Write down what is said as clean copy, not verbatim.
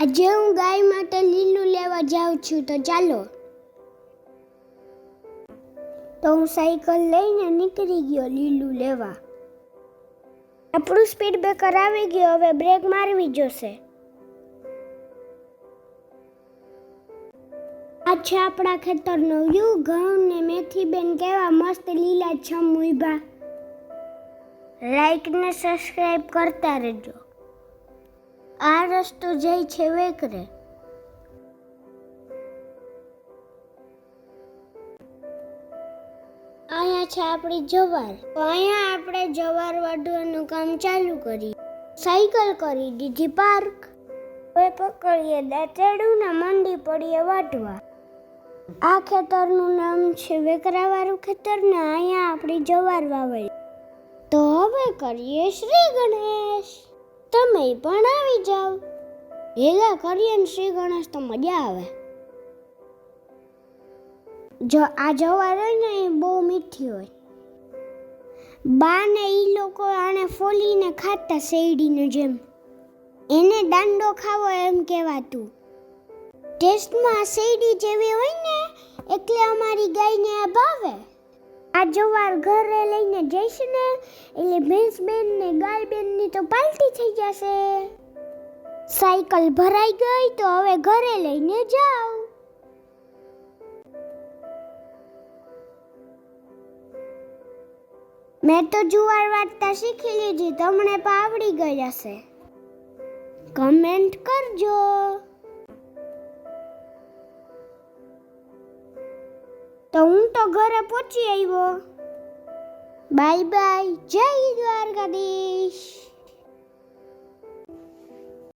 આજે હું ગાય માટે લીલું લેવા જાઉં છું, તો ચાલો. તો હું સાયકલ લઈને નીકળી ગયો લીલું લેવા. આપણું સ્પીડ બ્રેકર આવી ગયો, હવે બ્રેક મારવી જોશે. આ છે આપણા ખેતરનો વ્યૂ. ઘઉં ને મેથી બેન કેવા મસ્ત લીલાછમ ઊભા. લાઈક ને સબસ્ક્રાઇબ કરતા રહેજો. આ રસ્તો જાય છે વેકરે. અહીંયા છે આપણી જવાર. તો અહીંયા આપણે જવાર વાઢવાનું કામ ચાલુ કરી. સાયકલ કરી દીધી પાર્ક. હવે પકડીએ દાંતેડું ને મંડી પડીએ વાઢવા. આ ખેતરનું નામ છે વેકરાવાળું ખેતર ને અહીંયા આપણી જવાર વાવેલી. તો હવે કરીએ શ્રી ગણેશ. તમે પણ આવી જાઓ. ભેગા કરીએ ને શ્રી ગણેશ તો મજા આવે. જો આ જવાર હોય ને એ બહુ મીઠી હોય. બા ને ઈ લોકો આને ફોલીને ખાતા શેરડીને જેમ. એને દાંડો ખાવો એમ કહેવાતું. ટેસ્ટમાં શેરડી જેવી હોય ને એટલે અમારી ગાયને આ ભાવે. આ જવાર ઘરે લઈને જઈશ ને એટલે ભેંસ બેન ને ગાય બેન ની તો પાલટી થઈ જશે. સાયકલ ભરાઈ ગઈ તો હવે ઘરે લઈને જાઓ. મેં તો જુવાર વાટતા શીખી લીધી, તમને પણ આવડી ગઈ હશે. કમેન્ટ કરજો. તો હું તો ઘરે પહોંચી આવ્યો. Bye bye. જય દ્વારકાધીશ.